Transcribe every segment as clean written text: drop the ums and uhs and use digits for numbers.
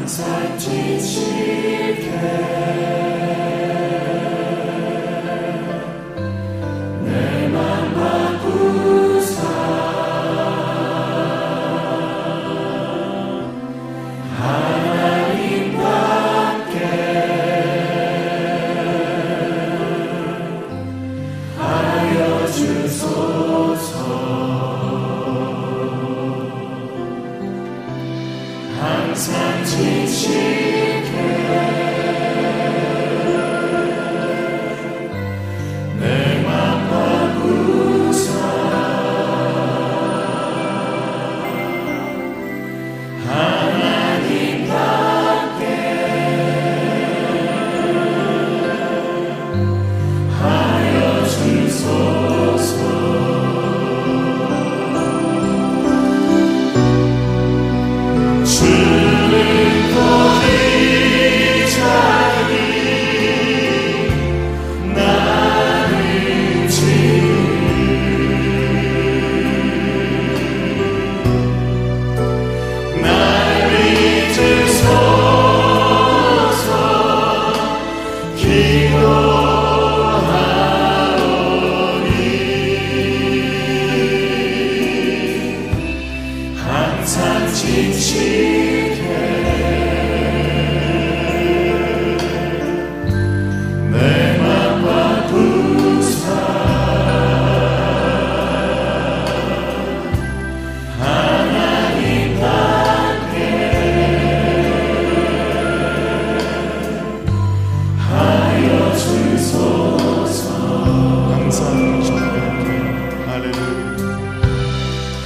항상 지칠게 내 맘 바꾸사 하나님답게 하여 주소서. 항상 지칠게 내 맘 바꾸사 하나님답게 하여 주소서. 항상 지칠게 내 맘 바꾸사 하나님답게 하여 주소서. 항상 정결케 할렐루야.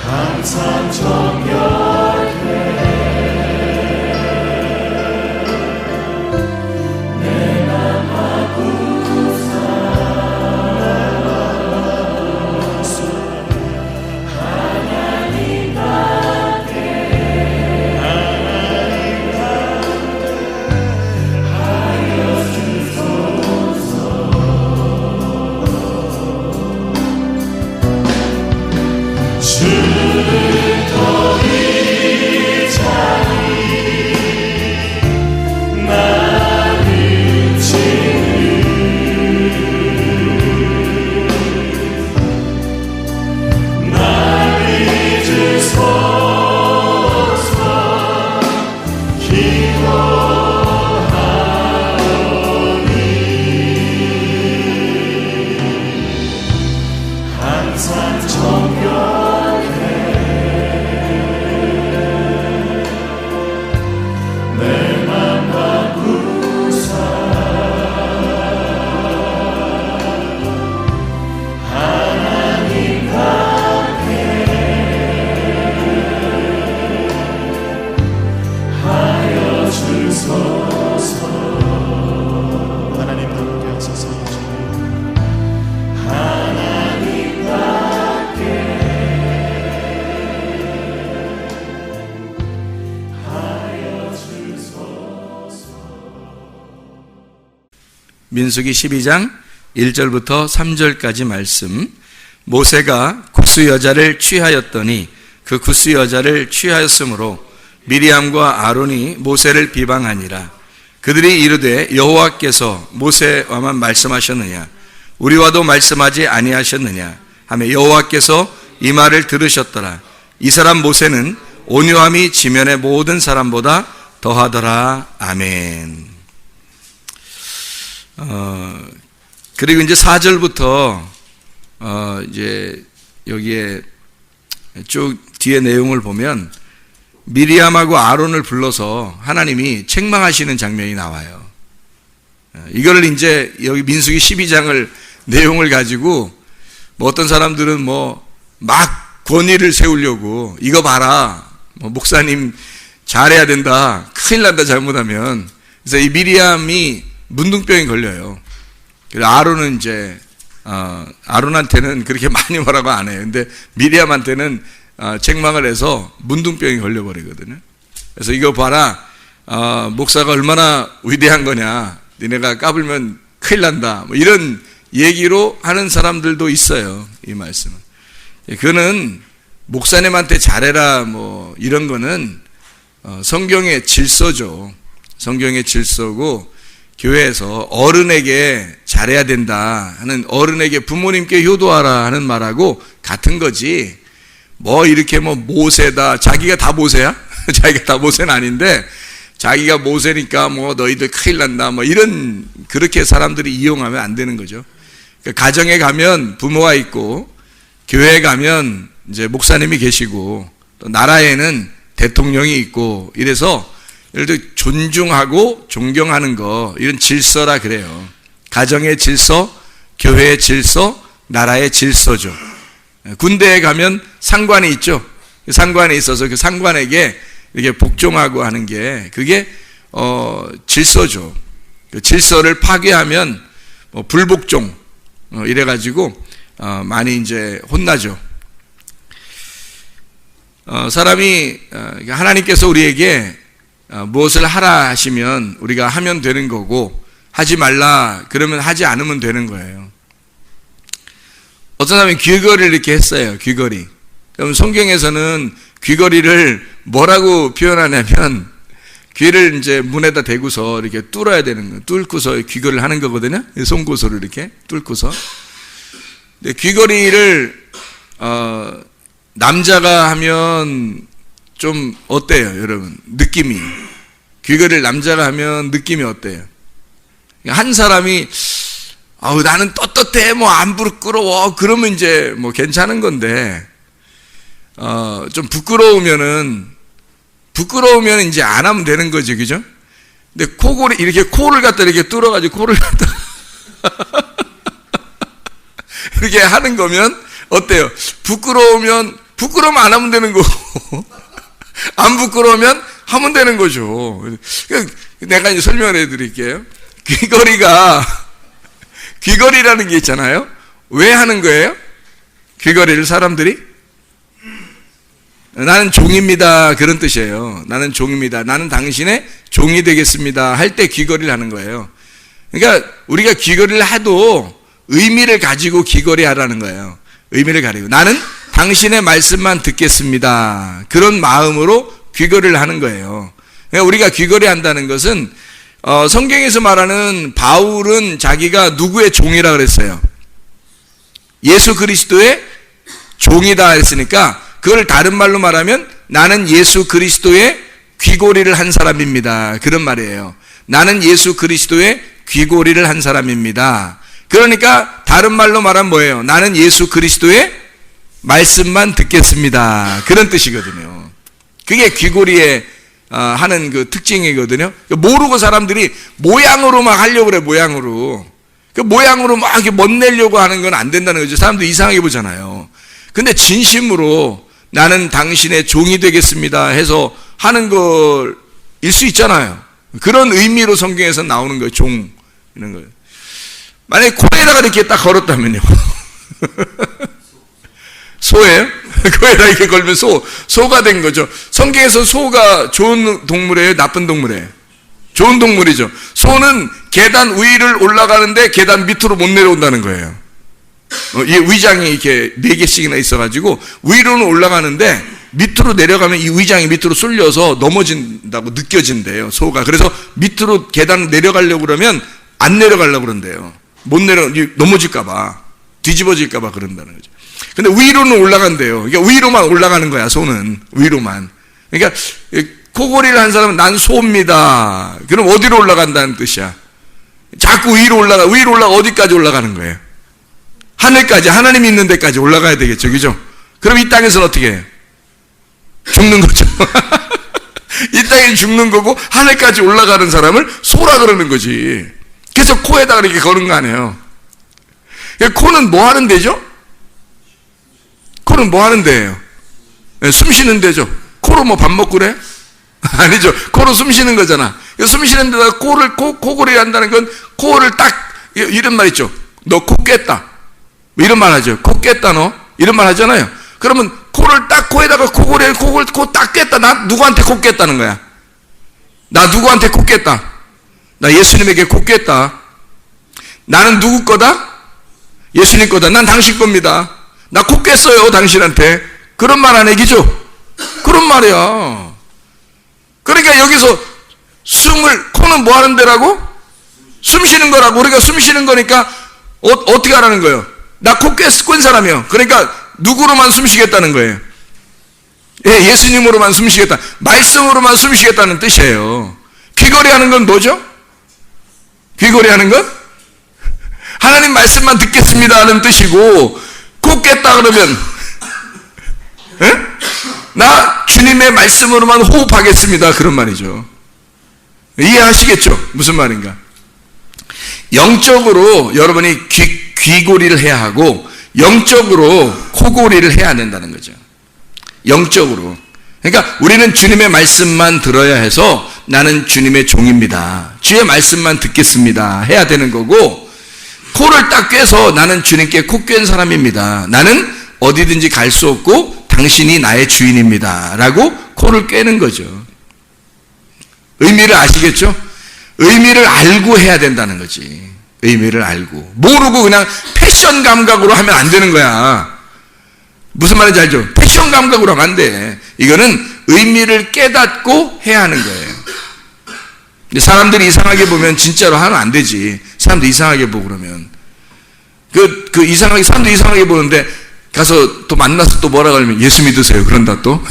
항상 정결케 내 맘 바꾸사 하나님답게 하여 주소서. 항상 정결케 내 맘 바꾸사 하나님답게 하여 주소서. 하나님답게 하소서. 민수기 12장 1절부터 3절까지 말씀. 모세가 구스 여자를 취하였더니 그 구스 여자를 취하였으므로 미리암과 아론이 모세를 비방하니라. 그들이 이르되 여호와께서 모세와만 말씀하셨느냐 우리와도 말씀하지 아니하셨느냐 하며 여호와께서 이 말을 들으셨더라. 이 사람 모세는 온유함이 지면의 모든 사람보다 더하더라. 아멘. 그리고 이제 4절부터 이제 여기에 쭉 뒤에 내용을 보면 미리암하고 아론을 불러서 하나님이 책망하시는 장면이 나와요. 이거를 이제 여기 민수기 12장을 내용을 가지고 뭐 어떤 사람들은 뭐 막 권위를 세우려고 이거 봐라 뭐 목사님 잘해야 된다 큰일 난다 잘못하면. 그래서 이 미리암이 문둥병이 걸려요. 그래서 아론은 이제 아론한테는 그렇게 많이 뭐라고 안 해요. 근데 미리암한테는 책망을 해서 문둥병이 걸려버리거든요. 그래서 이거 봐라 목사가 얼마나 위대한 거냐 니네가 까불면 큰일 난다 뭐 이런 얘기로 하는 사람들도 있어요. 이 말씀은 그거는 목사님한테 잘해라 뭐 이런 거는 성경의 질서죠. 성경의 질서고 교회에서 어른에게 잘해야 된다 하는, 어른에게 부모님께 효도하라 하는 말하고 같은 거지. 뭐 이렇게 뭐 모세다, 자기가 다 모세야? 자기가 다 모세는 아닌데 자기가 모세니까 뭐 너희들 큰일 난다 뭐 이런, 그렇게 사람들이 이용하면 안 되는 거죠. 그러니까 가정에 가면 부모가 있고 교회에 가면 이제 목사님이 계시고 또 나라에는 대통령이 있고 이래서 예를 들어 존중하고 존경하는 거, 이런 질서라 그래요. 가정의 질서, 교회의 질서, 나라의 질서죠. 군대에 가면 상관이 있죠. 상관에 있어서 그 상관에게 이렇게 복종하고 하는 게, 그게 질서죠. 그 질서를 파괴하면 불복종 이래가지고 많이 이제 혼나죠. 사람이, 하나님께서 우리에게 무엇을 하라 하시면 우리가 하면 되는 거고, 하지 말라 그러면 하지 않으면 되는 거예요. 어떤 사람이 귀걸이를 이렇게 했어요. 귀걸이. 그럼 성경에서는 귀걸이를 뭐라고 표현하냐면, 귀를 이제 문에다 대고서 이렇게 뚫어야 되는 거예요. 뚫고서 귀걸이를 하는 거거든요. 송곳으로 이렇게 뚫고서. 근데 귀걸이를 남자가 하면 좀 어때요, 여러분? 느낌이. 귀걸이를 남자가 하면 느낌이 어때요? 한 사람이 나는 떳떳해, 뭐 안 부끄러워, 그러면 이제 뭐 괜찮은 건데, 좀 부끄러우면 이제 안 하면 되는 거죠, 그죠? 근데 코골이, 이렇게 코를 갖다 이렇게 뚫어가지고 코를 갖다 이렇게 하는 거면 어때요? 부끄러우면 안 하면 되는 거고, 안 부끄러우면 하면 되는 거죠. 내가 이제 설명을 해드릴게요. 귀걸이라는 게 있잖아요. 왜 하는 거예요? 귀걸이를 사람들이? 나는 종입니다, 그런 뜻이에요. 나는 종입니다, 나는 당신의 종이 되겠습니다 할 때 귀걸이를 하는 거예요. 그러니까 우리가 귀걸이를 해도 의미를 가지고 귀걸이 하라는 거예요. 의미를 가지고 나는 당신의 말씀만 듣겠습니다, 그런 마음으로 귀걸이를 하는 거예요. 그러니까 우리가 귀걸이 한다는 것은, 성경에서 말하는 바울은 자기가 누구의 종이라 그랬어요? 예수 그리스도의 종이다 했으니까, 그걸 다른 말로 말하면 나는 예수 그리스도의 귀걸이를 한 사람입니다, 그런 말이에요. 나는 예수 그리스도의 귀걸이를 한 사람입니다. 그러니까 다른 말로 말하면 뭐예요? 나는 예수 그리스도의 말씀만 듣겠습니다, 그런 뜻이거든요. 그게 귀걸이의 하는 그 특징이거든요. 모르고 사람들이 모양으로 막 하려고 그래, 모양으로. 그 모양으로 막 이렇게 멋내려고 하는 건 안 된다는 거죠. 사람들 이상하게 보잖아요. 근데 진심으로 나는 당신의 종이 되겠습니다 해서 하는 걸일 수 있잖아요. 그런 의미로 성경에서 나오는 거예요, 종. 이런 거예요. 만약에 코에다가 이렇게 딱 걸었다면요. 소예요? 코에다 이렇게 걸면 소가 된 거죠. 성경에서 소가 좋은 동물이에요, 나쁜 동물이에요? 좋은 동물이죠. 소는 계단 위를 올라가는데 계단 밑으로 못 내려온다는 거예요. 이 위장이 이렇게 4개씩이나 있어가지고 위로는 올라가는데 밑으로 내려가면 이 위장이 밑으로 쏠려서 넘어진다고 느껴진대요, 소가. 그래서 밑으로 계단 내려가려고 그러면 안 내려가려고 그런대요. 못 넘어질까봐, 뒤집어질까봐 그런다는 거죠. 근데 위로는 올라간대요. 그러니까 위로만 올라가는 거야, 소는. 위로만. 그러니까 코골이를 한 사람은 난 소입니다, 그럼 어디로 올라간다는 뜻이야? 자꾸 위로 올라가 어디까지 올라가는 거예요? 하늘까지, 하나님이 있는 데까지 올라가야 되겠죠, 그죠? 그럼 이 땅에서는 어떻게 해요? 죽는 거죠. 이 땅에 죽는 거고 하늘까지 올라가는 사람을 소라 그러는 거지. 그래서 코에다가 이렇게 거는 거 아니에요. 코는 뭐 하는 데죠? 코는 뭐 하는 데예요? 숨 쉬는 데죠. 코로 뭐 밥 먹고 그래? 아니죠. 코로 숨 쉬는 거잖아. 숨 쉬는 데다가 코골이 한다는 건 코를 딱, 이런 말 있죠. 너 코 깼다, 이런 말 하죠. 코 깼다 너, 이런 말 하잖아요. 그러면 코를 딱, 코에다가 코 딱 깼다. 나 누구한테 코 깼다는 거야? 나 누구한테 코 깼다? 나 예수님에게 코 깼다. 나는 누구 거다? 예수님 거다. 난 당신 겁니다. 나 코 깼어요, 당신한테. 그런 말 안 얘기죠? 그런 말이야. 그러니까 여기서 코는 뭐 하는 데라고? 숨 쉬는 거라고. 우리가 숨 쉬는 거니까 어떻게 하라는 거예요? 나 코 깬 사람이요. 그러니까 누구로만 숨 쉬겠다는 거예요? 예수님으로만 숨 쉬겠다. 말씀으로만 숨 쉬겠다는 뜻이에요. 귀걸이 하는 건 뭐죠? 귀걸이 하는 건? 하나님 말씀만 듣겠습니다 하는 뜻이고, 코 깼다 그러면 나 주님의 말씀으로만 호흡하겠습니다 그런 말이죠. 이해하시겠죠? 무슨 말인가? 영적으로 여러분이 귀고리를 해야 하고 영적으로 코고리를 해야 된다는 거죠. 영적으로. 그러니까 우리는 주님의 말씀만 들어야 해서 나는 주님의 종입니다, 주의 말씀만 듣겠습니다 해야 되는 거고, 코를 딱 꿰서 나는 주님께 코 꿰는 사람입니다, 나는 어디든지 갈 수 없고 당신이 나의 주인입니다 라고 코를 꿰는 거죠. 의미를 아시겠죠? 의미를 알고 해야 된다는 거지. 의미를 알고. 모르고 그냥 패션 감각으로 하면 안 되는 거야. 무슨 말인지 알죠? 패션 감각으로 하면 안 돼. 이거는 의미를 깨닫고 해야 하는 거예요. 근데 사람들이 이상하게 보면 진짜로 하면 안 되지. 사람들 이상하게 보고 그러면. 사람들이 이상하게 보는데 가서 또 만나서 또 뭐라 그러면 예수 믿으세요 그런다 또.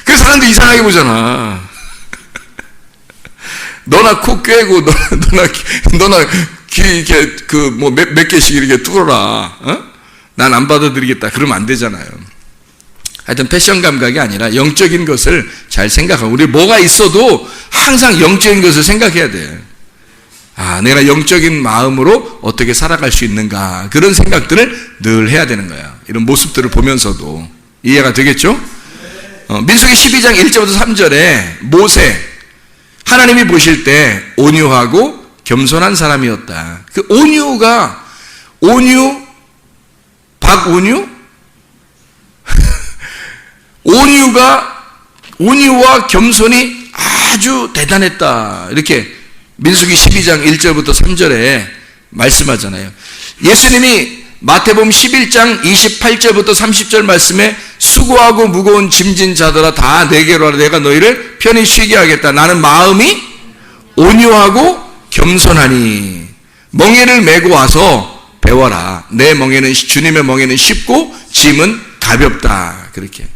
그 사람들 이상하게 보잖아. 너나 코 꿰고 너나 귀 이렇게 몇 개씩 이렇게 뚫어라. 난 안 받아들이겠다 그러면 안 되잖아요. 하여튼 패션 감각이 아니라 영적인 것을 잘 생각하고, 우리 뭐가 있어도 항상 영적인 것을 생각해야 돼. 내가 영적인 마음으로 어떻게 살아갈 수 있는가, 그런 생각들을 늘 해야 되는 거야. 이런 모습들을 보면서도. 이해가 되겠죠? 민수기 12장 1절부터 3절에 모세, 하나님이 보실 때 온유하고 겸손한 사람이었다. 그 박온유? 온유와 겸손이 아주 대단했다. 이렇게 민수기 12장 1절부터 3절에 말씀하잖아요. 예수님이 마태복음 11장 28절부터 30절 말씀에 수고하고 무거운 짐진 자들아 다 내게로 와라, 내가 너희를 편히 쉬게 하겠다. 나는 마음이 온유하고 겸손하니 멍에를 메고 와서 배워라. 내 멍에는, 주님의 멍에는 쉽고 짐은 가볍다. 그렇게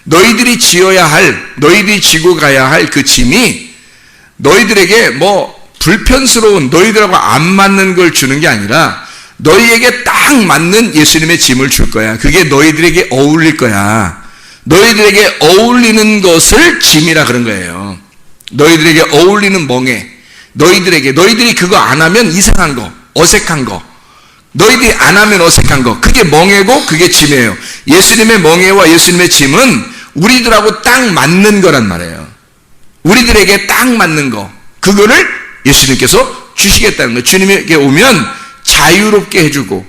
너희들이 너희들이 지고 가야 할 그 짐이 너희들에게 불편스러운, 너희들하고 안 맞는 걸 주는 게 아니라 너희에게 딱 맞는 예수님의 짐을 줄 거야. 그게 너희들에게 어울릴 거야. 너희들에게 어울리는 것을 짐이라 그런 거예요. 너희들에게 어울리는 멍에, 너희들이 그거 안 하면 이상한 거, 어색한 거, 너희들이 안 하면 어색한 거, 그게 멍에고 그게 짐이에요. 예수님의 멍에와 예수님의 짐은 우리들하고 딱 맞는 거란 말이에요. 우리들에게 딱 맞는 거, 그거를 예수님께서 주시겠다는 거예요. 주님에게 오면 자유롭게 해주고,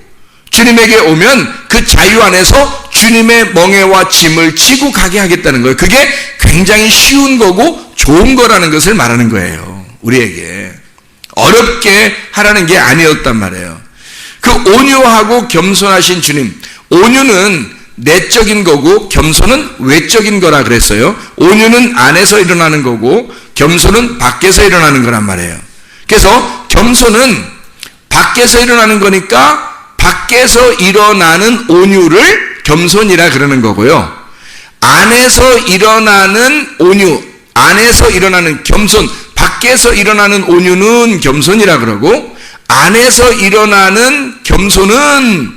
주님에게 오면 그 자유 안에서 주님의 멍에와 짐을 지고 가게 하겠다는 거예요. 그게 굉장히 쉬운 거고 좋은 거라는 것을 말하는 거예요. 우리에게 어렵게 하라는 게 아니었단 말이에요. 그 온유하고 겸손하신 주님, 온유는 내적인 거고 겸손은 외적인 거라 그랬어요. 온유는 안에서 일어나는 거고 겸손은 밖에서 일어나는 거란 말이에요. 그래서 겸손은 밖에서 일어나는 거니까 밖에서 일어나는 온유를 겸손이라 그러는 거고요. 안에서 일어나는 온유, 안에서 일어나는 겸손, 밖에서 일어나는 온유는 겸손이라 그러고 안에서 일어나는 겸손은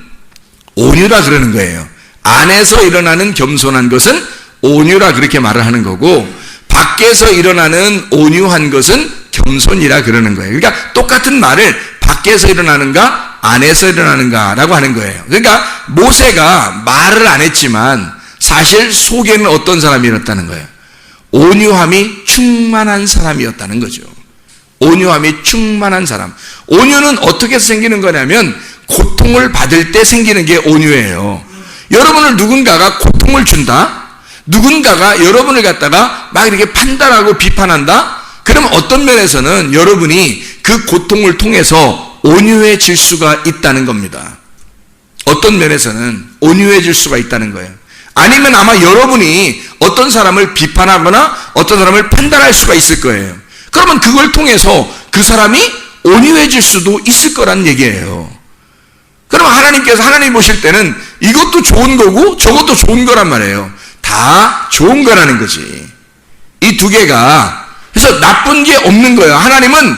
온유라 그러는 거예요. 안에서 일어나는 겸손한 것은 온유라 그렇게 말을 하는 거고 밖에서 일어나는 온유한 것은 겸손이라 그러는 거예요. 그러니까 똑같은 말을 밖에서 일어나는가 안에서 일어나는가 라고 하는 거예요. 그러니까 모세가 말을 안 했지만 사실 속에는 어떤 사람이었다는 거예요. 온유함이 충만한 사람이었다는 거죠. 온유함이 충만한 사람. 온유는 어떻게 생기는 거냐면 고통을 받을 때 생기는 게 온유예요. 여러분을 누군가가 고통을 준다? 누군가가 여러분을 갖다가 막 이렇게 판단하고 비판한다? 그럼 어떤 면에서는 여러분이 그 고통을 통해서 온유해질 수가 있다는 겁니다. 어떤 면에서는 온유해질 수가 있다는 거예요. 아니면 아마 여러분이 어떤 사람을 비판하거나 어떤 사람을 판단할 수가 있을 거예요. 그러면 그걸 통해서 그 사람이 온유해질 수도 있을 거란 얘기예요. 그러면 하나님 보실 때는 이것도 좋은 거고 저것도 좋은 거란 말이에요. 다 좋은 거라는 거지. 이 두 개가. 그래서 나쁜 게 없는 거예요. 하나님은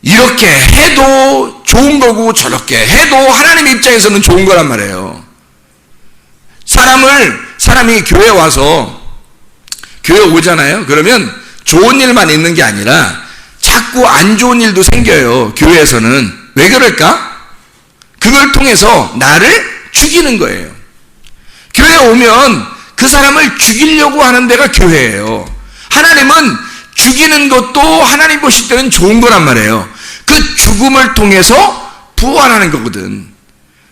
이렇게 해도 좋은 거고 저렇게 해도 하나님 입장에서는 좋은 거란 말이에요. 사람이 교회 와서 교회 오잖아요. 그러면 좋은 일만 있는 게 아니라 자꾸 안 좋은 일도 생겨요. 교회에서는. 왜 그럴까? 그걸 통해서 나를 죽이는 거예요. 교회에 오면 그 사람을 죽이려고 하는 데가 교회예요. 하나님은 죽이는 것도 하나님 보실 때는 좋은 거란 말이에요. 그 죽음을 통해서 부활하는 거거든.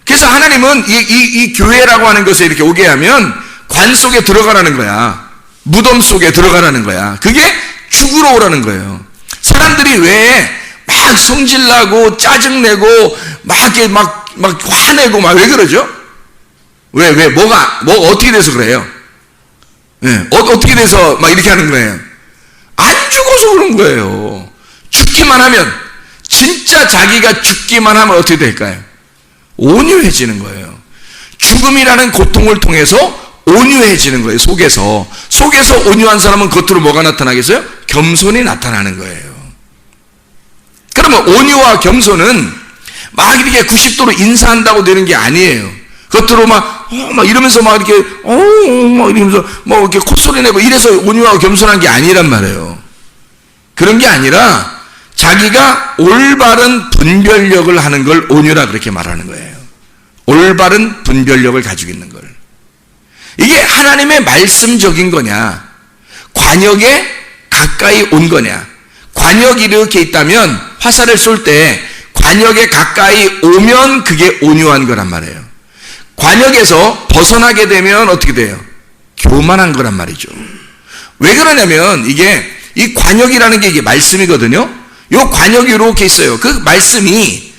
그래서 하나님은 이 교회라고 하는 것에 이렇게 오게 하면 관 속에 들어가라는 거야. 무덤 속에 들어가라는 거야. 그게 죽으러 오라는 거예요. 사람들이 왜 막 성질나고 짜증내고 막 화내고 막 왜 그러죠? 뭐가 어떻게 돼서 그래요? 네, 어떻게 돼서 막 이렇게 하는 거예요? 안 죽어서 그런 거예요. 죽기만 하면, 진짜 자기가 죽기만 하면 어떻게 될까요? 온유해지는 거예요. 죽음이라는 고통을 통해서 온유해지는 거예요. 속에서 온유한 사람은 겉으로 뭐가 나타나겠어요? 겸손이 나타나는 거예요. 그러면 온유와 겸손은 막 이렇게 90도로 인사한다고 되는 게 아니에요. 겉으로 막 이러면서 막 이렇게 막 이러면서 뭐 이렇게 콧소리 내고 이래서 온유하고 겸손한 게 아니란 말이에요. 그런 게 아니라 자기가 올바른 분별력을 하는 걸 온유라 그렇게 말하는 거예요. 올바른 분별력을 가지고 있는 걸. 이게 하나님의 말씀적인 거냐, 관역에 가까이 온 거냐. 관역이 이렇게 있다면 화살을 쏠 때 관역에 가까이 오면 그게 온유한 거란 말이에요. 관역에서 벗어나게 되면 어떻게 돼요? 교만한 거란 말이죠. 왜 그러냐면 이 관역이라는 게 이게 말씀이거든요. 요 관역이 이렇게 있어요. 그 말씀이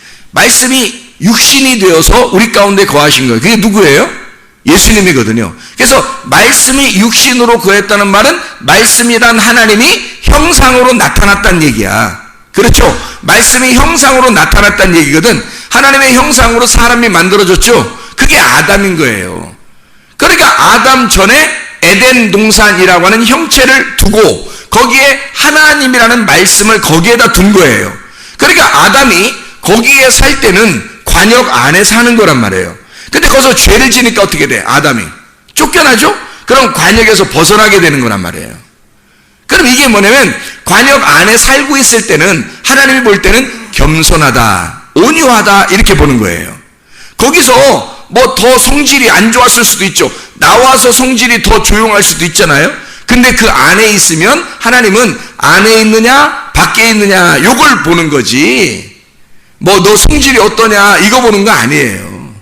육신이 되어서 우리 가운데 거하신 거예요. 그게 누구예요? 예수님이거든요. 그래서 말씀이 육신으로 거했다는 말은 말씀이란 하나님이 형상으로 나타났다는 얘기야. 그렇죠? 말씀이 형상으로 나타났다는 얘기거든. 하나님의 형상으로 사람이 만들어졌죠. 그게 아담인 거예요. 그러니까 아담 전에 에덴 동산이라고 하는 형체를 두고 거기에 하나님이라는 말씀을 거기에다 둔 거예요. 그러니까 아담이 거기에 살 때는 관역 안에 사는 거란 말이에요. 근데 거기서 죄를 지니까 어떻게 돼? 아담이 쫓겨나죠? 그럼 관역에서 벗어나게 되는 거란 말이에요. 그럼 이게 뭐냐면 관역 안에 살고 있을 때는 하나님이 볼 때는 겸손하다, 온유하다 이렇게 보는 거예요. 거기서 뭐 더 성질이 안 좋았을 수도 있죠. 나와서 성질이 더 조용할 수도 있잖아요. 근데 그 안에 있으면 하나님은 안에 있느냐 밖에 있느냐 요걸 보는 거지, 뭐 너 성질이 어떠냐 이거 보는 거 아니에요,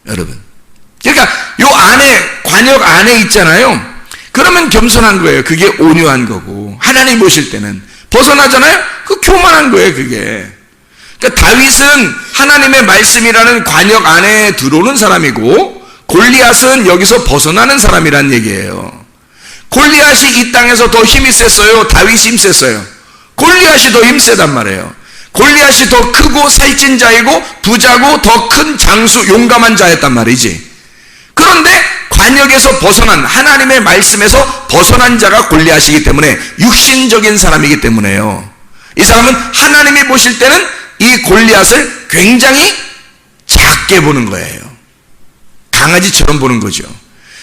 여러분. 그러니까 요 안에 관역 안에 있잖아요. 그러면 겸손한 거예요. 그게 온유한 거고, 하나님 보실 때는 벗어나잖아요. 그 교만한 거예요, 그게. 그러니까 다윗은 하나님의 말씀이라는 관역 안에 들어오는 사람이고, 골리앗은 여기서 벗어나는 사람이란 얘기예요. 골리앗이 이 땅에서 더 힘이 셌어요? 다윗이 힘 셌어요? 골리앗이 더 힘 세단 말이에요. 골리앗이 더 크고 살찐 자이고 부자고 더 큰 장수 용감한 자였단 말이지. 그런데 관역에서 벗어난, 하나님의 말씀에서 벗어난 자가 골리앗이기 때문에, 육신적인 사람이기 때문에요. 이 사람은 하나님이 보실 때는 이 골리앗을 굉장히 작게 보는 거예요. 강아지처럼 보는 거죠.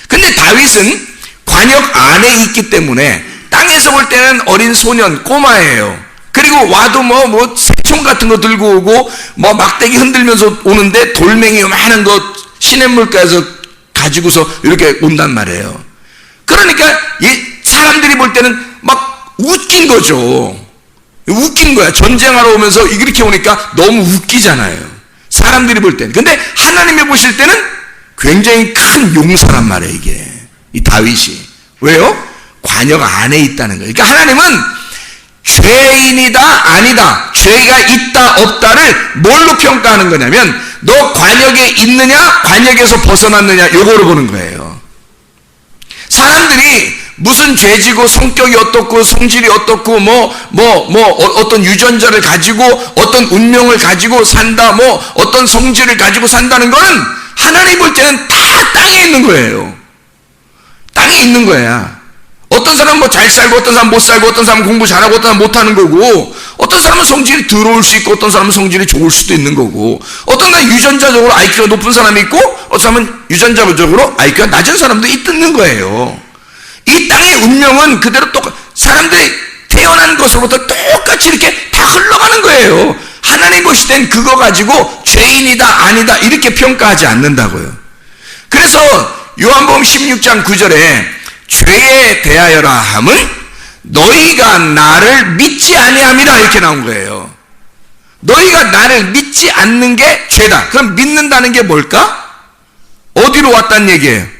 근데 다윗은 관역 안에 있기 때문에 땅에서 볼 때는 어린 소년, 꼬마예요. 그리고 와도 뭐 새총 같은 거 들고 오고 뭐 막대기 흔들면서 오는데 돌멩이 많은 거 시냇물가에서 가지고서 이렇게 온단 말이에요. 그러니까 사람들이 볼 때는 막 웃긴 거죠. 웃긴 거야. 전쟁하러 오면서 이렇게 오니까 너무 웃기잖아요, 사람들이 볼 때는. 근데 하나님이 보실 때는 굉장히 큰 용사란 말이에요, 이게. 이 다윗이. 왜요? 관역 안에 있다는 거예요. 그러니까 하나님은 죄인이다 아니다, 죄가 있다 없다를 뭘로 평가하는 거냐면 너 관역에 있느냐 관역에서 벗어났느냐 요거로 보는 거예요. 사람들이 무슨 죄지고 성격이 어떻고 성질이 어떻고 어떤 유전자를 가지고 어떤 운명을 가지고 산다, 어떤 성질을 가지고 산다는 거는 하나님 볼 때는 다 땅에 있는 거예요. 땅에 있는 거야. 어떤 사람은 잘 살고 어떤 사람은 못 살고 어떤 사람은 공부 잘하고 어떤 사람은 못하는 거고, 어떤 사람은 성질이 더러울 수 있고 어떤 사람은 성질이 좋을 수도 있는 거고, 어떤 사람은 유전자적으로 IQ가 높은 사람이 있고 어떤 사람은 유전자적으로 IQ가 낮은 사람도 있는 거예요. 이 땅의 운명은 그대로 사람들이 태어난 것으로부터 똑같이 이렇게 다 흘러가는 거예요. 하나님 보실 땐 그거 가지고 죄인이다 아니다 이렇게 평가하지 않는다고요. 그래서 요한복음 16장 9절에 죄에 대하여라 함은 너희가 나를 믿지 아니함이라 이렇게 나온 거예요. 너희가 나를 믿지 않는 게 죄다. 그럼 믿는다는 게 뭘까? 어디로 왔단 얘기예요?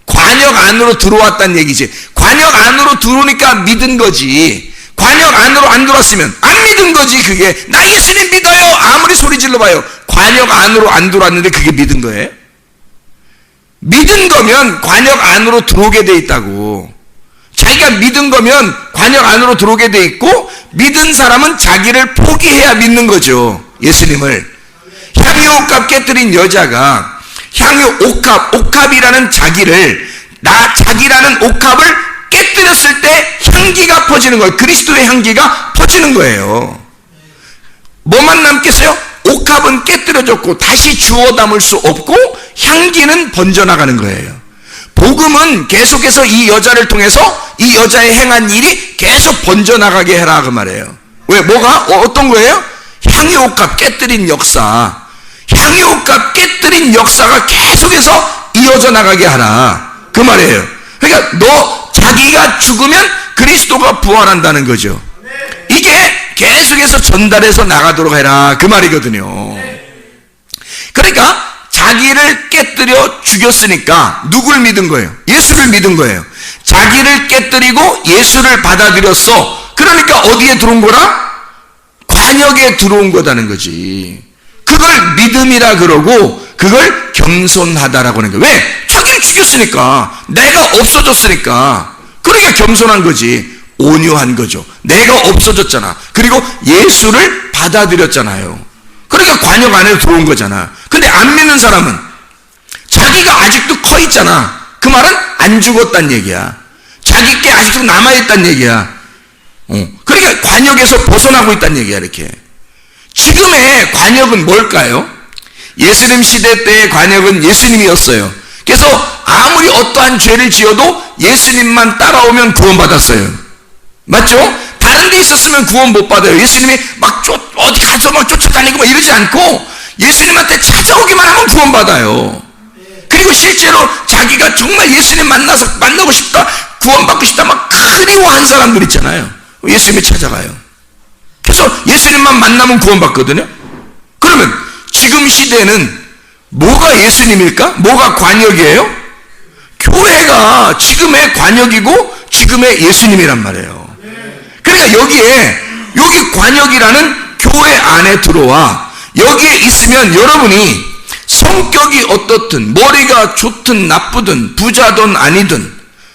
관역 안으로 들어왔단 얘기지. 관역 안으로 들어오니까 믿은 거지. 관역 안으로 안 들어왔으면 안 믿은 거지. 그게 나 예수님 믿어요 아무리 소리 질러봐요. 관역 안으로 안 들어왔는데 그게 믿은 거예요? 믿은 거면 관역 안으로 들어오게 돼 있다고. 자기가 믿은 거면 관역 안으로 들어오게 돼 있고, 믿은 사람은 자기를 포기해야 믿는 거죠. 예수님을. 향유옥합 깨뜨린 여자가 옥합이라는 자기라는 옥합을 깨뜨렸을 때 향기가 퍼지는 거예요. 그리스도의 향기가 퍼지는 거예요. 뭐만 남겠어요? 옥합은 깨뜨려졌고 다시 주워 담을 수 없고 향기는 번져나가는 거예요. 복음은 계속해서 이 여자를 통해서 이 여자의 행한 일이 계속 번져나가게 해라 그 말이에요. 왜? 어떤 거예요? 향유옥합 깨뜨린 역사. 향유옥합 깨뜨린 역사가 계속해서 이어져 나가게 하라 그 말이에요. 그러니까 자기가 죽으면 그리스도가 부활한다는 거죠. 이게 계속해서 전달해서 나가도록 해라 그 말이거든요. 그러니까 자기를 깨뜨려 죽였으니까 누굴 믿은 거예요? 예수를 믿은 거예요. 자기를 깨뜨리고 예수를 받아들였어. 그러니까 어디에 들어온 거라? 관역에 들어온 거다는 거지. 그걸 믿음이라 그러고 그걸 겸손하다라고 하는 거예요. 왜? 자기를 죽였으니까, 내가 없어졌으니까. 그러니까 겸손한 거지. 온유한 거죠. 내가 없어졌잖아. 그리고 예수를 받아들였잖아요. 그러니까 관역 안에 들어온 거잖아. 근데 안 믿는 사람은 자기가 아직도 커 있잖아. 그 말은 안 죽었단 얘기야. 자기 게 아직도 남아있단 얘기야. 그러니까 관역에서 벗어나고 있단 얘기야. 이렇게. 지금의 관역은 뭘까요? 예수님 시대 때의 관역은 예수님이었어요. 그래서 아무리 어떠한 죄를 지어도 예수님만 따라오면 구원받았어요. 맞죠? 다른 데 있었으면 구원 못 받아요. 예수님이 어디 가서 쫓아다니고 이러지 않고 예수님한테 찾아오기만 하면 구원 받아요. 그리고 실제로 자기가 정말 예수님 만나고 싶다, 구원받고 싶다 막 그리워한 사람들 있잖아요. 예수님이 찾아가요. 그래서 예수님만 만나면 구원받거든요. 그러면 지금 시대는 뭐가 예수님일까? 뭐가 관역이에요? 교회가 지금의 관역이고 지금의 예수님이란 말이에요. 그러니까 여기 관역이라는 교회 안에 들어와 여기에 있으면 여러분이 성격이 어떻든 머리가 좋든 나쁘든 부자든 아니든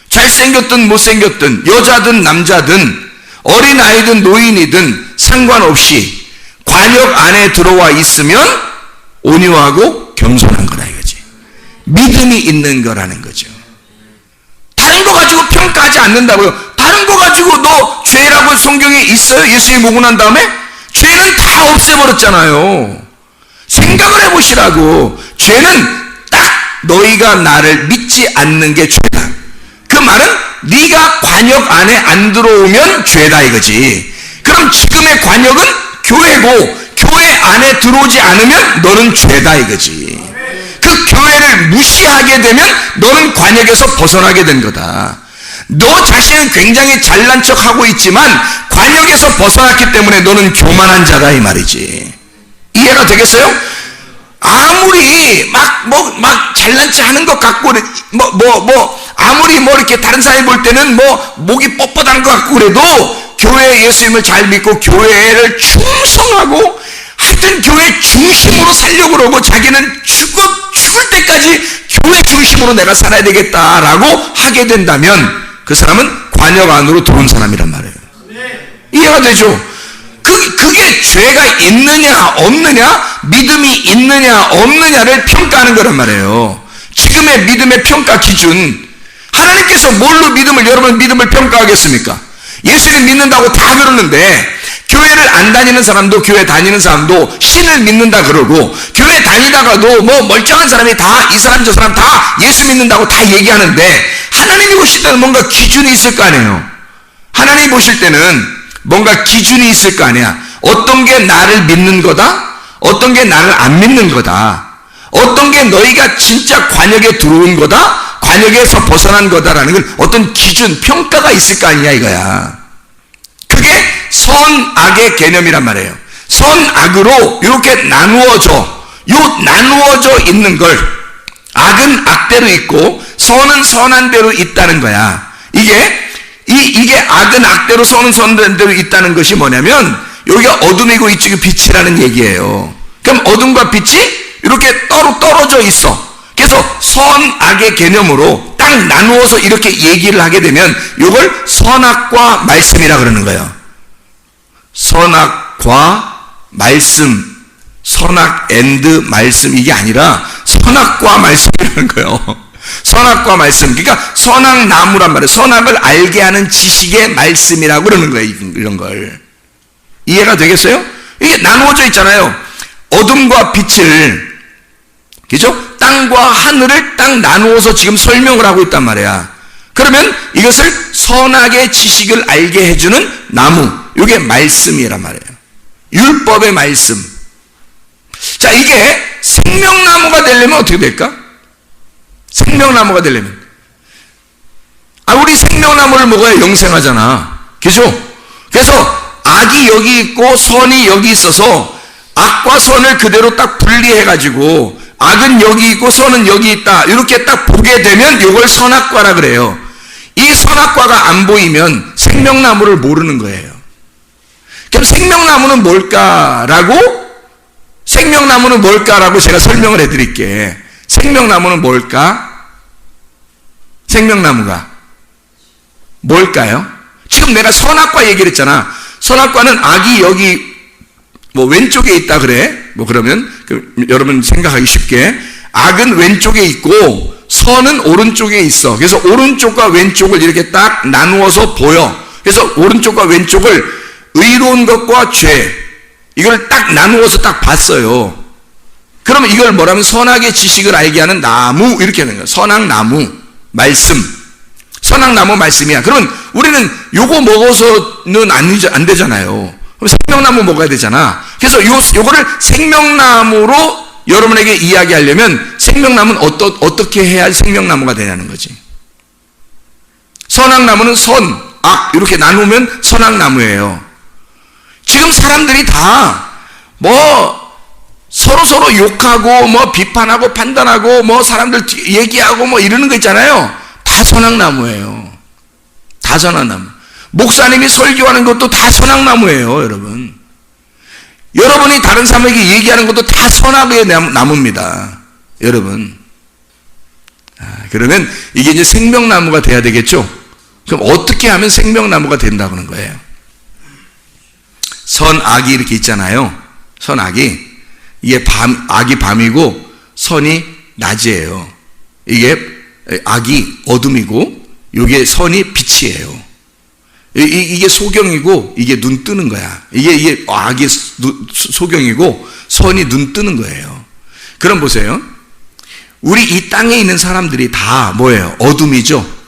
잘생겼든 못생겼든 여자든 남자든 어린아이든 노인이든 상관없이 관역 안에 들어와 있으면 온유하고 겸손한 거라 이거지. 믿음이 있는 거라는 거죠. 다른 거 가지고 평가하지 않는다고요. 다른 거 가지고 너 죄라고 성경에 있어요? 예수님 오고 난 다음에? 죄는 다 없애버렸잖아요. 생각을 해보시라고. 죄는 딱 너희가 나를 믿지 않는 게 죄다. 그 말은 네가 관역 안에 안 들어오면 죄다 이거지. 그럼 지금의 관역은 교회고 교회 안에 들어오지 않으면 너는 죄다 이거지. 그 교회를 무시하게 되면 너는 관역에서 벗어나게 된 거다. 너 자신은 굉장히 잘난 척하고 있지만 관역에서 벗어났기 때문에 너는 교만한 자다 이 말이지. 이해가 되겠어요? 아무리 막 잘난 척 하는 것 같고 아무리 이렇게 다른 사람이 볼 때는 목이 뻣뻣한 것 같고 그래도 교회 예수님을 잘 믿고 교회를 충성하고 하여튼 교회 중심으로 살려고 그러고 자기는 죽을 때까지 교회 중심으로 내가 살아야 되겠다라고 하게 된다면 그 사람은 관역 안으로 들어온 사람이란 말이에요. 이해가 되죠? 그게 죄가 있느냐 없느냐, 믿음이 있느냐 없느냐를 평가하는 거란 말이에요. 지금의 믿음의 평가 기준, 하나님께서 뭘로 여러분 믿음을 평가하겠습니까? 예수를 믿는다고 다 그러는데, 교회를 안 다니는 사람도 교회 다니는 사람도 신을 믿는다 그러고, 교회 다니다가도 뭐 멀쩡한 사람이 다 이 사람 저 사람 다 예수 믿는다고 다 얘기하는데, 하나님이 보실 때는 뭔가 기준이 있을 거 아니에요. 하나님이 보실 때는 뭔가 기준이 있을 거 아니야. 어떤 게 나를 믿는 거다, 어떤 게 나를 안 믿는 거다, 어떤 게 너희가 진짜 관역에 들어온 거다, 관역에서 벗어난 거다라는 걸 어떤 기준, 평가가 있을 거 아니냐 이거야. 그게 선악의 개념이란 말이에요. 선악으로 이렇게 나누어져 있는 걸, 악은 악대로 있고 선은 선한 대로 있다는 거야. 이게 악은 악대로 선은 선한 대로 있다는 것이 뭐냐면, 여기가 어둠이고 이쪽이 빛이라는 얘기예요. 그럼 어둠과 빛이 이렇게 떨어져 있어. 그래서 선악의 개념으로 딱 나누어서 이렇게 얘기를 하게 되면 이걸 선악과 말씀이라 그러는 거예요. 선악과 말씀, 선악 앤드 말씀, 이게 아니라 선악과 말씀이라는 거예요. 선악과 말씀, 그러니까 선악나무란 말이에요. 선악을 알게 하는 지식의 말씀이라고 그러는 거예요. 이런 걸 이해가 되겠어요? 이게 나누어져 있잖아요. 어둠과 빛을, 그죠? 땅과 하늘을 딱 나누어서 지금 설명을 하고 있단 말이야. 그러면 이것을 선악의 지식을 알게 해주는 나무, 이게 말씀이란 말이에요. 율법의 말씀. 자, 이게 생명나무가 되려면 어떻게 될까? 생명나무가 되려면, 우리 생명나무를 먹어야 영생하잖아, 그죠? 그래서 악이 여기 있고 선이 여기 있어서 악과 선을 그대로 딱 분리해가지고, 악은 여기 있고 선은 여기 있다, 이렇게 딱 보게 되면 이걸 선악과라 그래요. 이 선악과가 안 보이면 생명나무를 모르는 거예요. 그럼 생명나무는 뭘까라고 제가 설명을 해드릴게. 생명나무는 뭘까? 생명나무가 뭘까요? 지금 내가 선악과 얘기를 했잖아. 선악과는 악이 여기 뭐 왼쪽에 있다 그래. 뭐 그러면 여러분 생각하기 쉽게, 악은 왼쪽에 있고 선은 오른쪽에 있어. 그래서 오른쪽과 왼쪽을 이렇게 딱 나누어서 보여. 그래서 오른쪽과 왼쪽을 의로운 것과 죄, 이걸 딱 나누어서 딱 봤어요. 그러면 이걸 뭐라면 선악의 지식을 알게 하는 나무, 이렇게 하는 거야. 선악나무 말씀, 선악나무 말씀이야. 그러면 우리는 요거 먹어서는 안 되잖아요. 그럼 생명나무 먹어야 되잖아. 그래서 요거를 생명나무로 여러분에게 이야기하려면, 생명나무는 어떻게 해야 생명나무가 되냐는 거지. 선악나무는 선, 악 이렇게 나누면 선악나무예요. 지금 사람들이 다 뭐 서로 욕하고 뭐 비판하고 판단하고 뭐 사람들 얘기하고 뭐 이러는 거 있잖아요. 다 선악나무예요. 다 선악나무. 목사님이 설교하는 것도 다 선악나무예요, 여러분. 여러분이 다른 사람에게 얘기하는 것도 다 선악의 나무입니다, 여러분. 그러면 이게 이제 생명나무가 돼야 되겠죠? 그럼 어떻게 하면 생명나무가 된다는 거예요? 선악이 이렇게 있잖아요. 선악이, 이게 악이 밤이고 선이 낮이에요. 이게 악이 어둠이고 이게 선이 빛이에요. 이게 소경이고 이게 눈 뜨는 거야. 이게 악이 소경이고 선이 눈 뜨는 거예요. 그럼 보세요. 우리 이 땅에 있는 사람들이 다 뭐예요? 어둠이죠.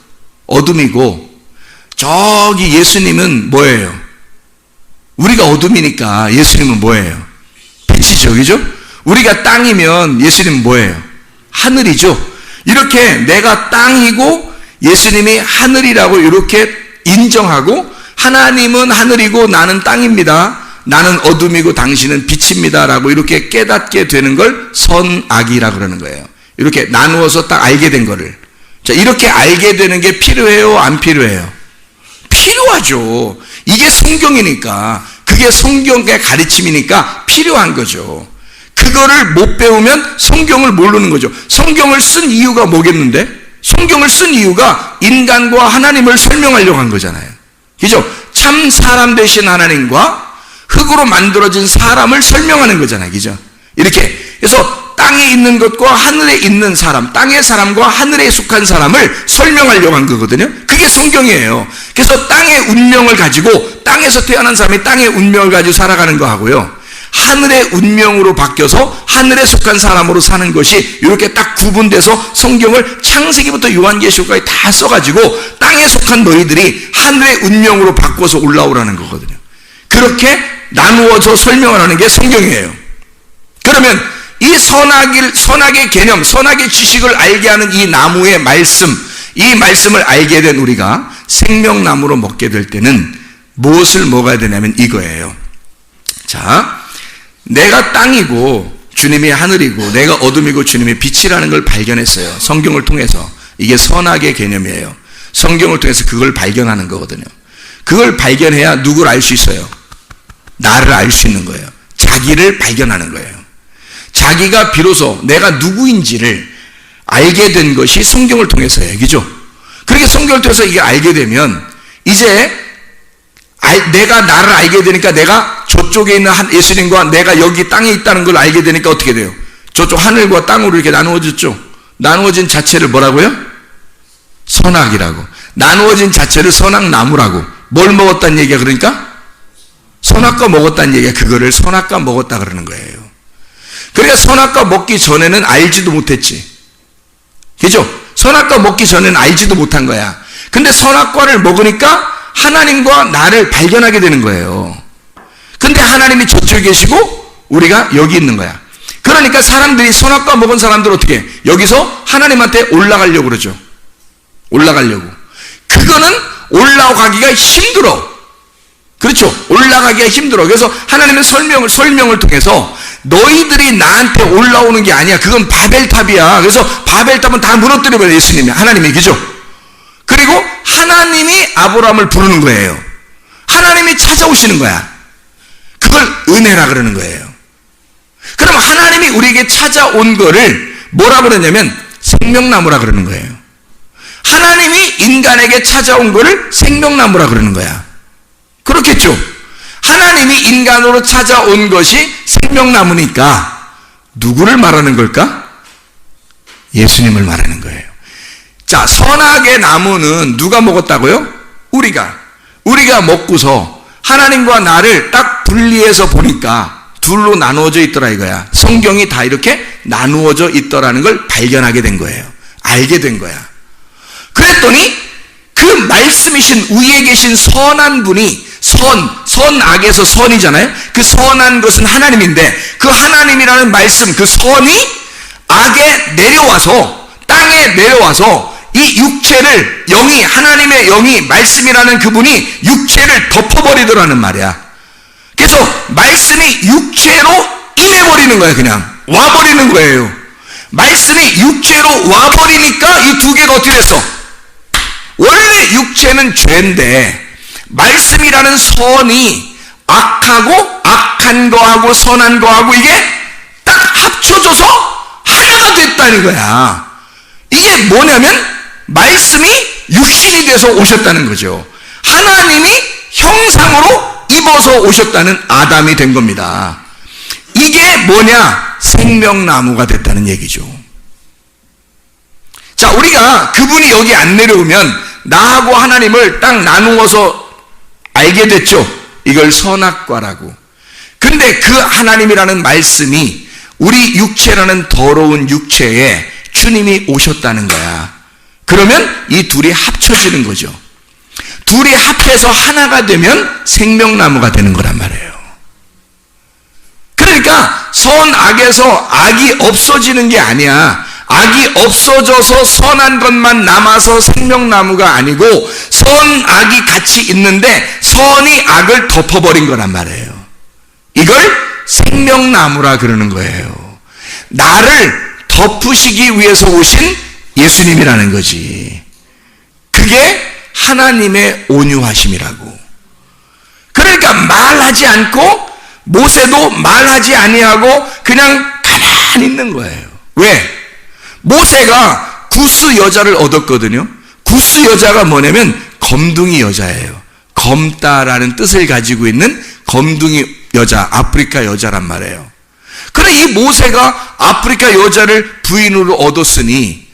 어둠이고, 저기 예수님은 뭐예요? 우리가 어둠이니까 예수님은 뭐예요? 빛이죠, 그죠? 우리가 땅이면 예수님은 뭐예요? 하늘이죠. 이렇게 내가 땅이고 예수님이 하늘이라고 이렇게 인정하고, 하나님은 하늘이고 나는 땅입니다, 나는 어둠이고 당신은 빛입니다 라고 이렇게 깨닫게 되는 걸 선악이라고 그러는 거예요. 이렇게 나누어서 딱 알게 된 거를. 자, 이렇게 알게 되는 게 필요해요, 안 필요해요? 필요하죠. 이게 성경이니까, 그게 성경의 가르침이니까 필요한 거죠. 그거를 못 배우면 성경을 모르는 거죠. 성경을 쓴 이유가 뭐겠는데? 성경을 쓴 이유가 인간과 하나님을 설명하려고 한 거잖아요. 그죠? 참 사람 되신 하나님과 흙으로 만들어진 사람을 설명하는 거잖아요. 그죠? 이렇게. 그래서 땅에 있는 것과 하늘에 있는 사람, 땅의 사람과 하늘에 속한 사람을 설명하려고 한 거거든요. 그게 성경이에요. 그래서 땅의 운명을 가지고, 땅에서 태어난 사람이 땅의 운명을 가지고 살아가는 거 하고요, 하늘의 운명으로 바뀌어서 하늘에 속한 사람으로 사는 것이 이렇게 딱 구분돼서 성경을 창세기부터 요한계시록까지 다 써가지고 땅에 속한 너희들이 하늘의 운명으로 바꿔서 올라오라는 거거든요. 그렇게 나누어져 설명을 하는 게 성경이에요. 그러면 이 선악의 개념, 선악의 지식을 알게 하는 이 나무의 말씀, 이 말씀을 알게 된 우리가 생명나무로 먹게 될 때는 무엇을 먹어야 되냐면 이거예요. 자, 내가 땅이고 주님이 하늘이고 내가 어둠이고 주님이 빛이라는 걸 발견했어요. 성경을 통해서. 이게 선악의 개념이에요. 성경을 통해서 그걸 발견하는 거거든요. 그걸 발견해야 누구를 알 수 있어요? 나를 알 수 있는 거예요. 자기를 발견하는 거예요. 자기가 비로소 내가 누구인지를 알게 된 것이 성경을 통해서예요. 그죠? 그렇게 성경을 통해서 이게 알게 되면 이제 내가 나를 알게 되니까 내가 저쪽에 있는 예수님과 내가 여기 땅에 있다는 걸 알게 되니까 어떻게 돼요? 저쪽 하늘과 땅으로 이렇게 나누어졌죠. 나누어진 자체를 뭐라고요? 선악이라고. 나누어진 자체를 선악나무라고. 뭘 먹었다는 얘기야 그러니까? 선악과 먹었다는 얘기야. 그거를 선악과 먹었다 그러는 거예요. 그러니까 선악과 먹기 전에는 알지도 못했지. 그죠? 선악과 먹기 전에는 알지도 못한 거야. 근데 선악과를 먹으니까 하나님과 나를 발견하게 되는 거예요. 근데 하나님이 저쪽에 계시고 우리가 여기 있는 거야. 그러니까 사람들이 선악과 먹은 사람들은 어떻게 해? 여기서 하나님한테 올라가려고 그러죠. 올라가려고. 그거는 올라가기가 힘들어. 그렇죠? 올라가기가 힘들어. 그래서 하나님의 설명을 통해서 너희들이 나한테 올라오는 게 아니야. 그건 바벨탑이야. 그래서 바벨탑은 다 무너뜨려버려요. 예수님이. 하나님이. 그죠? 그리고 하나님이 아브라함을 부르는 거예요. 하나님이 찾아오시는 거야. 그걸 은혜라 그러는 거예요. 그럼 하나님이 우리에게 찾아온 거를 뭐라 그러냐면 생명나무라 그러는 거예요. 하나님이 인간에게 찾아온 거를 생명나무라 그러는 거야. 그렇겠죠? 하나님이 인간으로 찾아온 것이 생명나무니까 누구를 말하는 걸까? 예수님을 말하는 거예요. 자, 선악의 나무는 누가 먹었다고요? 우리가 먹고서 하나님과 나를 딱 분리해서 보니까 둘로 나누어져 있더라 이거야. 성경이 다 이렇게 나누어져 있더라는 걸 발견하게 된 거예요. 알게 된 거야. 그랬더니 그 말씀이신 위에 계신 선한 분이 선악에서 선이잖아요. 그 선한 것은 하나님인데 그 하나님이라는 말씀, 그 선이 악에 내려와서 땅에 내려와서 이 육체를 하나님의 영이 말씀이라는 그분이 육체를 덮어버리더라는 말이야. 그래서 말씀이 육체로 임해버리는 거야. 그냥 와버리는 거예요. 말씀이 육체로 와버리니까 이 두 개가 어떻게 됐어? 원래 육체는 죄인데 말씀이라는 선이 악한 거하고 선한 거하고 이게 딱 합쳐져서 하나가 됐다는 거야. 이게 뭐냐면 말씀이 육신이 돼서 오셨다는 거죠. 하나님이 형상으로 입어서 오셨다는 아담이 된 겁니다. 이게 뭐냐? 생명나무가 됐다는 얘기죠. 자, 우리가 그분이 여기 안 내려오면 나하고 하나님을 딱 나누어서 알게 됐죠. 이걸 선악과라고. 근데 그 하나님이라는 말씀이 우리 육체라는 더러운 육체에 주님이 오셨다는 거야. 그러면 이 둘이 합쳐지는 거죠. 둘이 합해서 하나가 되면 생명나무가 되는 거란 말이에요. 그러니까 선악에서 악이 없어지는 게 아니야. 악이 없어져서 선한 것만 남아서 생명나무가 아니고 선악이 같이 있는데 선이 악을 덮어버린 거란 말이에요. 이걸 생명나무라 그러는 거예요. 나를 덮으시기 위해서 오신 예수님이라는 거지. 그게 하나님의 온유하심이라고. 그러니까 말하지 않고 모세도 말하지 아니하고 그냥 가만히 있는 거예요. 왜? 모세가 구스 여자를 얻었거든요. 구스 여자가 뭐냐면 검둥이 여자예요. 검다라는 뜻을 가지고 있는 검둥이 여자, 아프리카 여자란 말이에요. 그래 이 모세가 아프리카 여자를 부인으로 얻었으니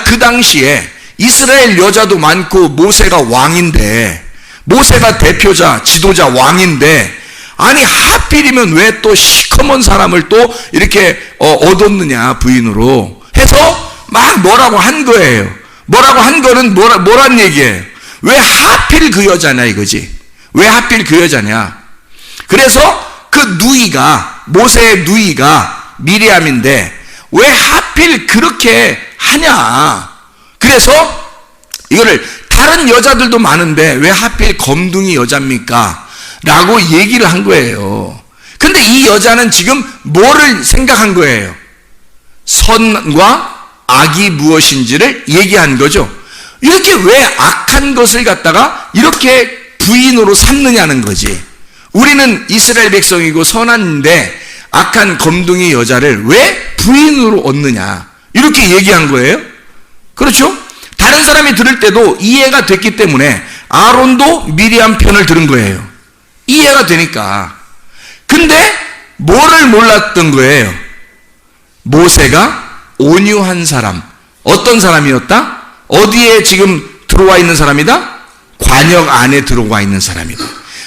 그 당시에 이스라엘 여자도 많고 모세가 왕인데, 모세가 대표자, 지도자, 왕인데, 아니 하필이면 왜 또 시커먼 사람을 또 이렇게 얻었느냐 부인으로 해서 막 뭐라고 한 거예요. 뭐라고 한 거는 뭐란 얘기예요. 왜 하필 그 여자냐 이거지. 왜 하필 그 여자냐. 그래서 그 누이가, 모세의 누이가 미리암인데 왜 하필 그렇게 하냐. 그래서 이거를 다른 여자들도 많은데 왜 하필 검둥이 여자입니까? 라고 얘기를 한 거예요. 근데 이 여자는 지금 뭐를 생각한 거예요? 선과 악이 무엇인지를 얘기한 거죠. 이렇게 왜 악한 것을 갖다가 이렇게 부인으로 삼느냐는 거지. 우리는 이스라엘 백성이고 선한데 악한 검둥이 여자를 왜 부인으로 얻느냐. 이렇게 얘기한 거예요. 그렇죠? 다른 사람이 들을 때도 이해가 됐기 때문에 아론도 미리암 편을 들은 거예요. 이해가 되니까. 근데 뭐를 몰랐던 거예요? 모세가 온유한 사람. 어떤 사람이었다? 어디에 지금 들어와 있는 사람이다? 관역 안에 들어와 있는 사람이다.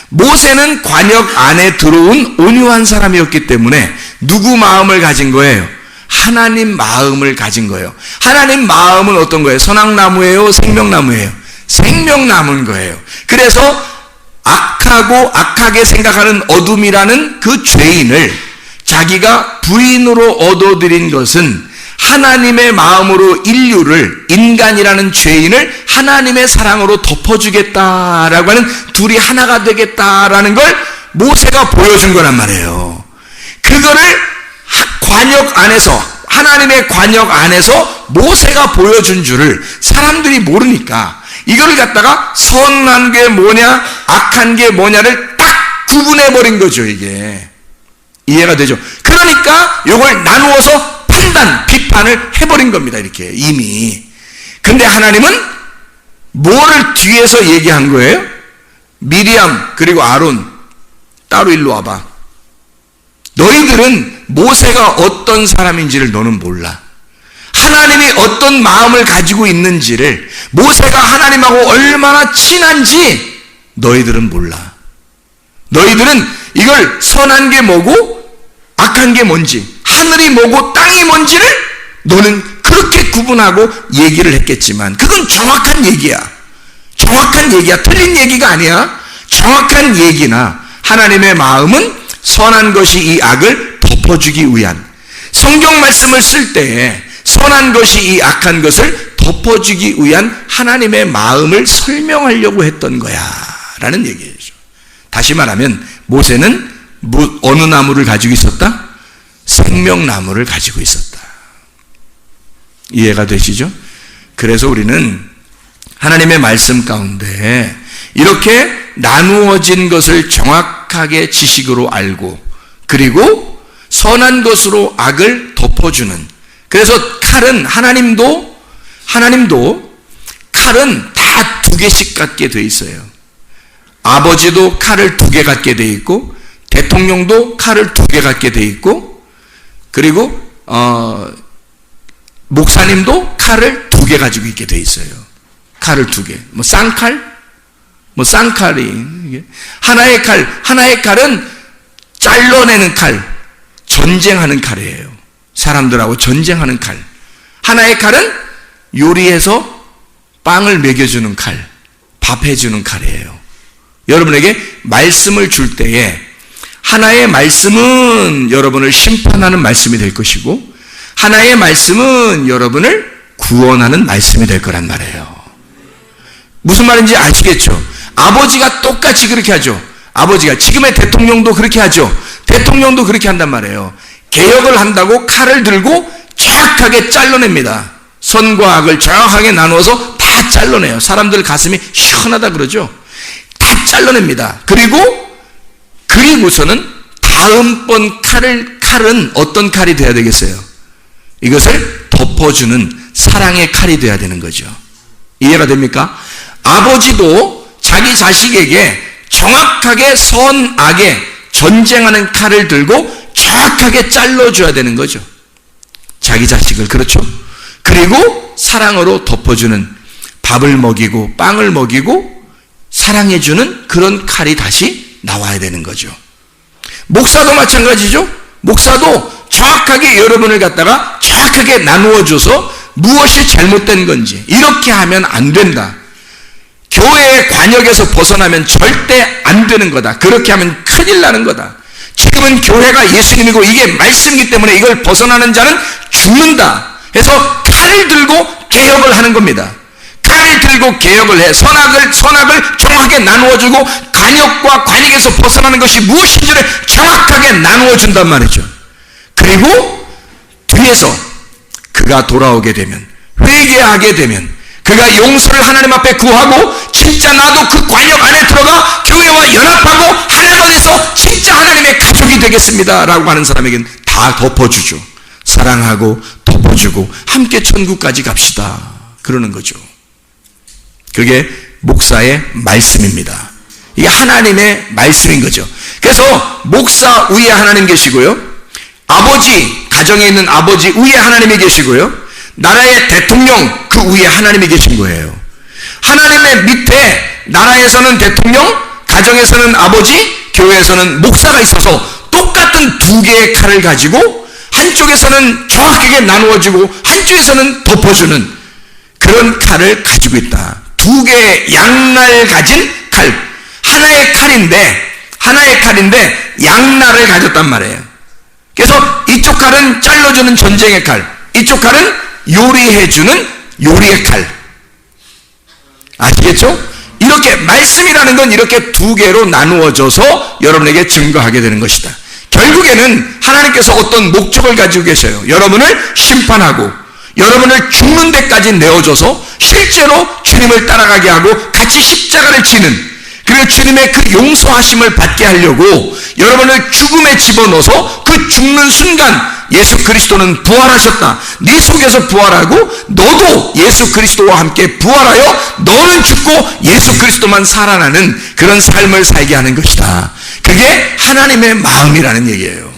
모세는 관역 안에 들어온 온유한 사람이었기 때문에 누구 마음을 가진 거예요? 하나님 마음을 가진 거예요. 하나님 마음은 어떤 거예요? 선악나무예요? 생명나무예요? 생명나무인 거예요. 그래서 악하고 악하게 생각하는 어둠이라는 그 죄인을 자기가 부인으로 얻어들인 것은 하나님의 마음으로 인류를, 인간이라는 죄인을 하나님의 사랑으로 덮어주겠다라고 하는, 둘이 하나가 되겠다라는 걸 모세가 보여준 거란 말이에요. 그거를 관역 안에서, 하나님의 관역 안에서 모세가 보여준 줄을 사람들이 모르니까 이걸 갖다가 선한 게 뭐냐, 악한 게 뭐냐를 딱 구분해버린 거죠, 이게. 이해가 되죠? 그러니까 이걸 나누어서 판단, 비판을 해버린 겁니다, 이렇게 이미. 근데 하나님은 뭐를 뒤에서 얘기한 거예요? 미리암 그리고 아론 따로 일로 와봐. 너희들은 모세가 어떤 사람인지를 너는 몰라. 하나님이 어떤 마음을 가지고 있는지를, 모세가 하나님하고 얼마나 친한지 너희들은 몰라. 너희들은 이걸 선한 게 뭐고 악한 게 뭔지, 하늘이 뭐고 땅이 뭔지를 너는 그렇게 구분하고 얘기를 했겠지만 그건 정확한 얘기야. 정확한 얘기야. 틀린 얘기가 아니야. 정확한 얘기나 하나님의 마음은 선한 것이 이 악을 덮어주기 위한, 성경 말씀을 쓸 때에 선한 것이 이 악한 것을 덮어주기 위한 하나님의 마음을 설명하려고 했던 거야 라는 얘기죠. 다시 말하면 모세는 어느 나무를 가지고 있었다? 생명나무를 가지고 있었다. 이해가 되시죠? 그래서 우리는 하나님의 말씀 가운데 이렇게 나누어진 것을 정확하게 지식으로 알고, 그리고 선한 것으로 악을 덮어주는, 그래서 칼은 하나님도 칼은 다 두 개씩 갖게 돼 있어요. 아버지도 칼을 2개 갖게 돼 있고, 대통령도 칼을 2개 갖게 돼 있고, 그리고 목사님도 칼을 2개 가지고 있게 돼 있어요. 칼을 2개. 쌍칼이 하나의 칼은 잘라내는 칼, 전쟁하는 칼이에요. 사람들하고 전쟁하는 칼. 하나의 칼은 요리해서 빵을 먹여주는 칼, 밥 해주는 칼이에요. 여러분에게 말씀을 줄 때에 하나의 말씀은 여러분을 심판하는 말씀이 될 것이고, 하나의 말씀은 여러분을 구원하는 말씀이 될 거란 말이에요. 무슨 말인지 아시겠죠? 아버지가 똑같이 그렇게 하죠. 아버지가, 지금의 대통령도 그렇게 하죠. 대통령도 그렇게 한단 말이에요. 개혁을 한다고 칼을 들고 정확하게 잘라냅니다. 선과 악을 정확하게 나누어서 다 잘라내요. 사람들 가슴이 시원하다 그러죠. 다 잘라냅니다. 그리고서는 다음번 칼은 어떤 칼이 돼야 되겠어요? 이것을 덮어주는, 사랑의 칼이 되어야 되는 거죠. 이해가 됩니까? 아버지도 자기 자식에게 정확하게 선악에 전쟁하는 칼을 들고 정확하게 잘라줘야 되는 거죠. 자기 자식을. 그렇죠? 그리고 사랑으로 덮어주는, 밥을 먹이고 빵을 먹이고 사랑해주는 그런 칼이 다시 나와야 되는 거죠. 목사도 마찬가지죠. 목사도 정확하게 여러분을 갖다가 정확하게 나누어줘서 무엇이 잘못된 건지, 이렇게 하면 안 된다, 교회의 관역에서 벗어나면 절대 안 되는 거다, 그렇게 하면 큰일 나는 거다, 지금은 교회가 예수님이고 이게 말씀이기 때문에 이걸 벗어나는 자는 죽는다 해서 칼을 들고 개혁을 하는 겁니다. 칼을 들고 개혁을 해 선악을 정확하게 나누어주고 관역과 관역에서 벗어나는 것이 무엇인지를 정확하게 나누어준단 말이죠. 그리고 뒤에서 그가 돌아오게 되면, 회개하게 되면, 그가 용서를 하나님 앞에 구하고 진짜 나도 그 관역 안에 들어가 교회와 연합하고 하나가 돼서 진짜 하나님의 가족이 되겠습니다 라고 하는 사람에게는 다 덮어주죠. 사랑하고 덮어주고 함께 천국까지 갑시다 그러는 거죠. 그게 목사의 말씀입니다. 이게 하나님의 말씀인 거죠. 그래서 목사 위에 하나님 계시고요, 아버지, 가정에 있는 아버지 위에 하나님이 계시고요, 나라의 대통령 그 위에 하나님이 계신 거예요. 하나님의 밑에 나라에서는 대통령, 가정에서는 아버지, 교회에서는 목사가 있어서 똑같은 두 개의 칼을 가지고 한쪽에서는 정확하게 나누어주고 한쪽에서는 덮어주는 그런 칼을 가지고 있다. 두 개의 양날 가진 칼, 하나의 칼인데 양날을 가졌단 말이에요. 그래서 이쪽 칼은 잘라주는 전쟁의 칼, 이쪽 칼은 요리해주는 요리의 칼. 아시겠죠? 이렇게 말씀이라는 건 이렇게 두 개로 나누어져서 여러분에게 증거하게 되는 것이다. 결국에는 하나님께서 어떤 목적을 가지고 계셔요. 여러분을 심판하고 여러분을 죽는 데까지 내어줘서 실제로 주님을 따라가게 하고 같이 십자가를 지는, 그리고 주님의 그 용서하심을 받게 하려고 여러분을 죽음에 집어넣어서 그 죽는 순간 예수 그리스도는 부활하셨다, 네 속에서 부활하고 너도 예수 그리스도와 함께 부활하여 너는 죽고 예수 그리스도만 살아나는 그런 삶을 살게 하는 것이다. 그게 하나님의 마음이라는 얘기예요.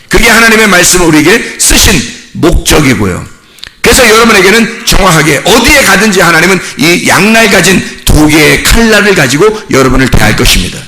그게 하나님의 말씀을 우리에게 쓰신 목적이고요. 그래서 여러분에게는 정확하게 어디에 가든지 하나님은 이 양날 가진 두 개의 칼날을 가지고 여러분을 대할 것입니다.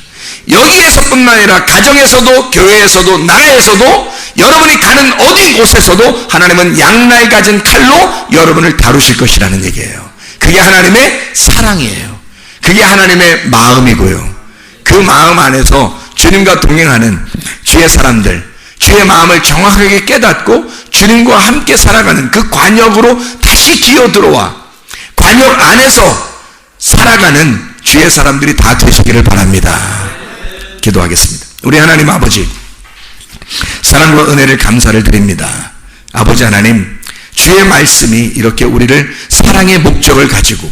여기에서뿐만 아니라 가정에서도 교회에서도 나라에서도 여러분이 가는 어디 곳에서도 하나님은 양날 가진 칼로 여러분을 다루실 것이라는 얘기예요. 그게 하나님의 사랑이에요. 그게 하나님의 마음이고요. 그 마음 안에서 주님과 동행하는 주의 사람들, 주의 마음을 정확하게 깨닫고 주님과 함께 살아가는 그 관역으로 다시 기어 들어와 관역 안에서 살아가는 주의 사람들이 다 되시기를 바랍니다. 기도하겠습니다. 우리 하나님 아버지, 사랑과 은혜를 감사를 드립니다. 아버지 하나님, 주의 말씀이 이렇게 우리를 사랑의 목적을 가지고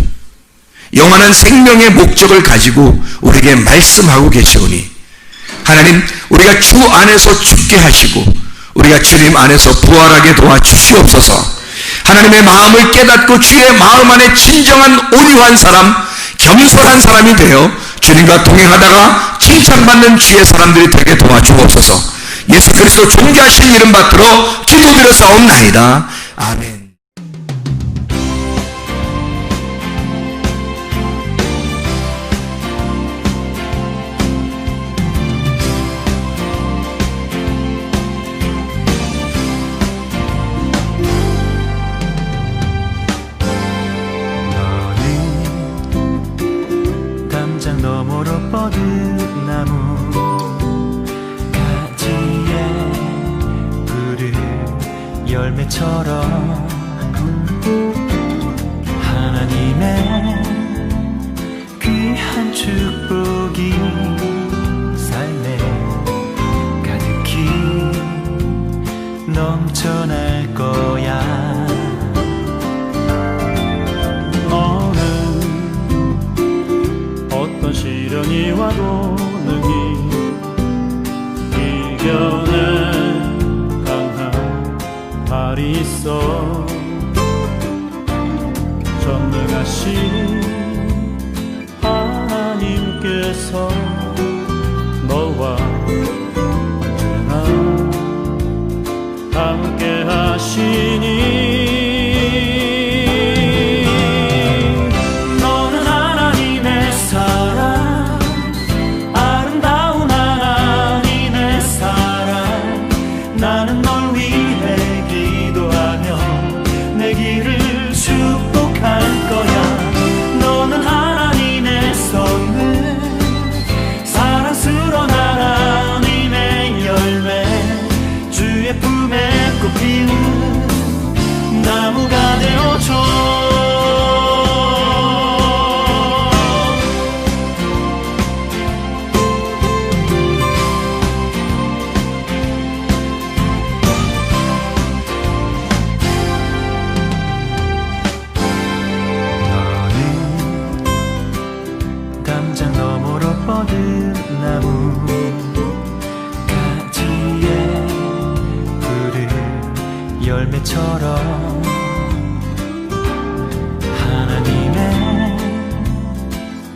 영원한 생명의 목적을 가지고 우리에게 말씀하고 계시오니 하나님, 우리가 주 안에서 죽게 하시고 우리가 주님 안에서 부활하게 도와주시옵소서. 하나님의 마음을 깨닫고 주의 마음 안에 진정한 온유한 사람, 겸손한 사람이 되어 주님과 동행하다가 칭찬받는 주의 사람들이 되게 도와주옵소서. 예수 그리스도 존귀하신 이름 받들어 기도드려사옵나이다. 아멘. 너머로 뻗은 나무 가지에 푸른 열매처럼 하나님의 귀한 축복이 삶에 가득히 넘쳐날 거야. 시련이 와도 능히 이겨낸 강한 발이 있어. 전능하신 하나님께서 너와 언제나 함께 하시니 너는 하나님의 사랑, 아름다운 하나님의 사랑. 나는 널 위해 기도하며 내 길을 축복할 거야. 너는 하나님의 선물, 사랑스러운 하나님의 열매, 주의 품에 꽃피운 나무가 되어줘. 담장 너머로 뻗은 나무 가지에 푸른 열매처럼 하나님의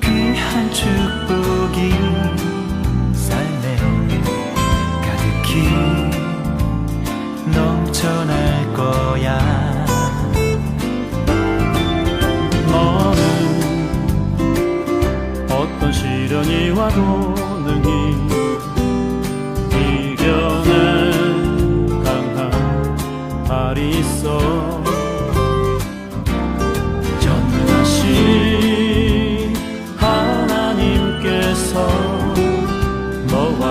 귀한 축복이 삶에 가득히 넘쳐날 거야. 너는 어떤 시련이 와도 능히 이겨낸 강한 발이 있어. 전능하신 하나님께서 너와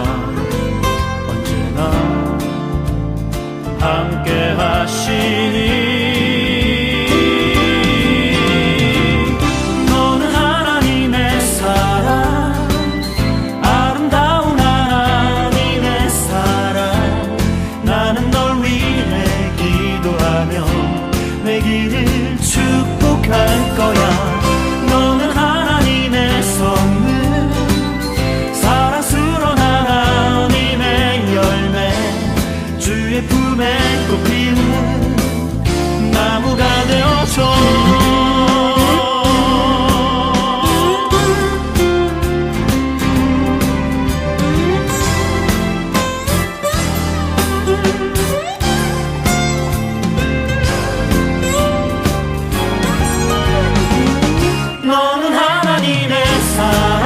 언제나 함께 하시니 내 길을 축복할 거야. 너는 하나님의 선물, 사랑스러운 하나님의 열매, 주의 품에 꽃피는 나무가 되어줘. 너는 하나님의 사랑,